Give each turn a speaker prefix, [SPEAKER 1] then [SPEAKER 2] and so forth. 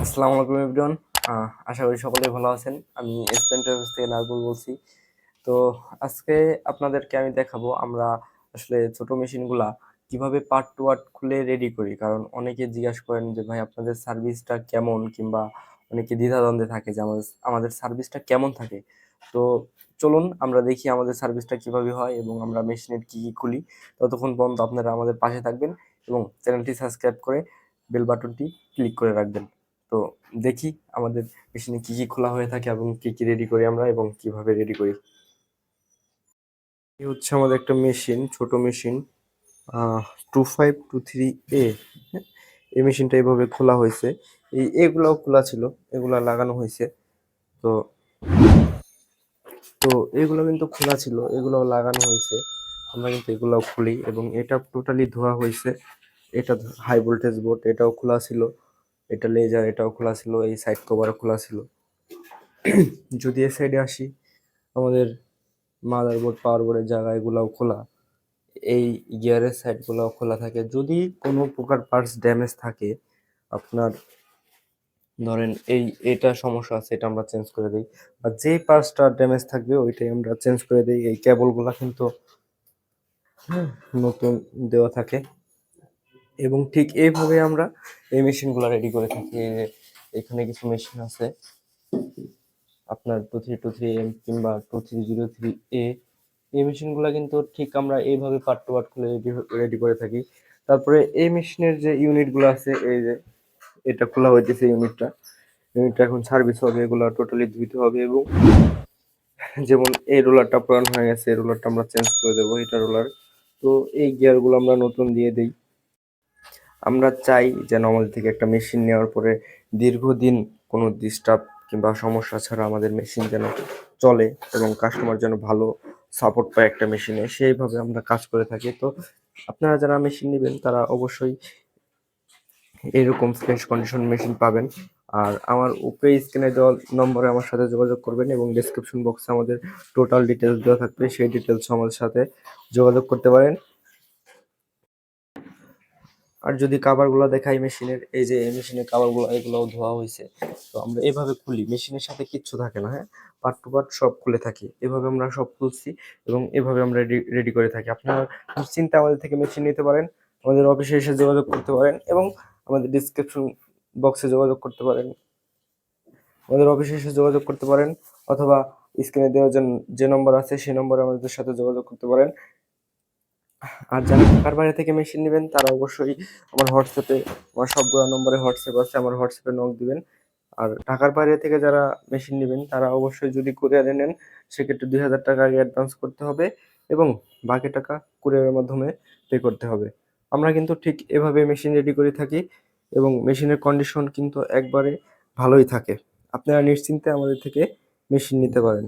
[SPEAKER 1] আসসালামু আলাইকুম এভরিওয়ান। আশা করি সকলেই ভালো আছেন। আমি স্পেন ট্রাভেলস থেকে নাজমুল বলছি। তো আজকে আপনাদেরকে আমি দেখাবো আমরা আসলে ছোট মেশিনগুলা কিভাবে পার্ট টু পার্ট খুলে রেডি করি। কারণ অনেকে জিজ্ঞাসা করেন যে ভাই আপনাদের সার্ভিসটা কেমন, কিংবা অনেকে দ্বিধাদ্বন্দ্বে থাকে যে আমাদের আমাদের সার্ভিসটা কেমন থাকে। তো চলুন আমরা দেখি আমাদের সার্ভিসটা কিভাবে হয় এবং আমরা মেশিনের কি কি খুলি। ততক্ষণ পর্যন্ত আপনারা আমাদের পাশে থাকবেন এবং চ্যানেলটি সাবস্ক্রাইব করে বেল বাটনটি ক্লিক করে রাখবেন। তো দেখি আমাদের মেশিনে কি কি খোলা হয়ে থাকে এবং কি কি রেডি করি আমরা এবং কিভাবে রেডি করি। এই হচ্ছে আমাদের একটা মেশিন, ছোট মেশিন, 2523A। এই মেশিনটা এইভাবে খোলা হয়েছে। এগুলাও খোলা ছিল, এগুলা লাগানো হয়েছে। তো তো এগুলো কিন্তু খোলা ছিল, এগুলো লাগানো হয়েছে। আমরা কিন্তু এগুলাও খুলি এবং এটা টোটালি ধোয়া হয়েছে। এটা হাই ভোল্টেজ বোর্ড, এটাও খোলা ছিল। এটা লেজার, এটাও খোলা ছিল। এই সাইড কভারও খোলা ছিল। যদি এ সাইডে আসি, আমাদের মাদারবোর্ড পাওয়ার বোর্ডের জায়গা এগুলাও খোলা। এই গিয়ারের সাইড গুলাও খোলা থাকে। যদি কোনো প্রকার পার্টস ড্যামেজ থাকে, আপনার ধরেন এটা সমস্যা আছে, এটা আমরা চেঞ্জ করে দিই। আর যে পার্টসটা ড্যামেজ থাকবে ওইটাই আমরা চেঞ্জ করে দিই। এই কেবল গুলা কিন্তু নতুন দেওয়া থাকে এবং ঠিক এইভাবে আমরা এই মেশিন গুলা রেডি করে থাকি। এই যে এখানে কিছু মেশিন আছে, আপনার 2323M কিংবা 2303A। এই মেশিনগুলো কিন্তু ঠিক আমরা এইভাবে পার্ট টু পার্ট খুলে রেডি করে থাকি। তারপরে এই মেশিনের যে ইউনিটগুলো আছে, এই যে এটা খোলা হইতেছে ইউনিটটা এখন সার্ভিস হবে, এগুলো টোটালি ধুইতে হবে। এবং যেমন এই রোলারটা পুরানো হয়ে গেছে, এই রোলারটা আমরা চেঞ্জ করে দেবো, এটা রোলার। তো এই গিয়ারগুলো আমরা নতুন দিয়ে দিই। আমরা চাই যেন আমাদের থেকে একটা মেশিন নেওয়ার পরে দীর্ঘদিন কোনো ডিস্টার্ব কিংবা সমস্যা ছাড়া আমাদের মেশিন যেন চলে এবং কাস্টমার যেন ভালো সাপোর্ট পায় একটা মেশিনে, সেইভাবে আমরা কাজ করে থাকি। তো আপনারা যারা মেশিন নেবেন তারা অবশ্যই এরকম ফ্রেশ কন্ডিশন মেশিন পাবেন। আর আমার উপরে স্ক্রিনে দেওয়া নম্বরে আমার সাথে যোগাযোগ করবেন এবং ডেসক্রিপশন বক্সে আমাদের টোটাল ডিটেলস দেওয়া থাকবে, সেই ডিটেলস আমাদের সাথে যোগাযোগ করতে পারেন। আর যদি কাভারগুলো দেখাই মেশিনের, এই যে এই মেশিনের কাভারগুলো এগুলোও ধোয়া হয়েছে। তো আমরা এভাবে খুলি, মেশিনের সাথে কিচ্ছু থাকে না, হ্যাঁ, পার্ট টু পার্ট সব খুলে থাকি। এভাবে আমরা সব খুলছি এবং এভাবে আমরা রেডি করে থাকি। আপনারা নিশ্চিন্তে আমাদের থেকে মেশিন নিতে পারেন, আমাদের অফিসে এসে যোগাযোগ করতে পারেন এবং আমাদের ডিসক্রিপশন বক্সে যোগাযোগ করতে পারেন, আমাদের অফিসে এসে যোগাযোগ করতে পারেন, অথবা স্ক্রিনে দেওয়া যে নম্বর আছে সেই নম্বরে আমাদের সাথে যোগাযোগ করতে পারেন। আর যারা ঢাকার বাইরে থেকে মেশিন নেবেন তারা অবশ্যই আমার হোয়াটসঅ্যাপে, আমার সবগুলো নম্বরে হোয়াটসঅ্যাপ আছে, আমার হোয়াটসঅ্যাপে নক দিবেন। আর ঢাকার বাইরে থেকে যারা মেশিন নেবেন তারা অবশ্যই যদি কুরিয়ারে নেন, সেক্ষেত্রে 2000 টাকা আগে অ্যাডভান্স করতে হবে এবং বাকি টাকা কুরিয়ারের মাধ্যমে পে করতে হবে। আমরা কিন্তু ঠিক এভাবে মেশিন রেডি করে থাকি এবং মেশিনের কন্ডিশন কিন্তু একবারে ভালোই থাকে। আপনারা নিশ্চিন্তে আমাদের থেকে মেশিন নিতে পারেন।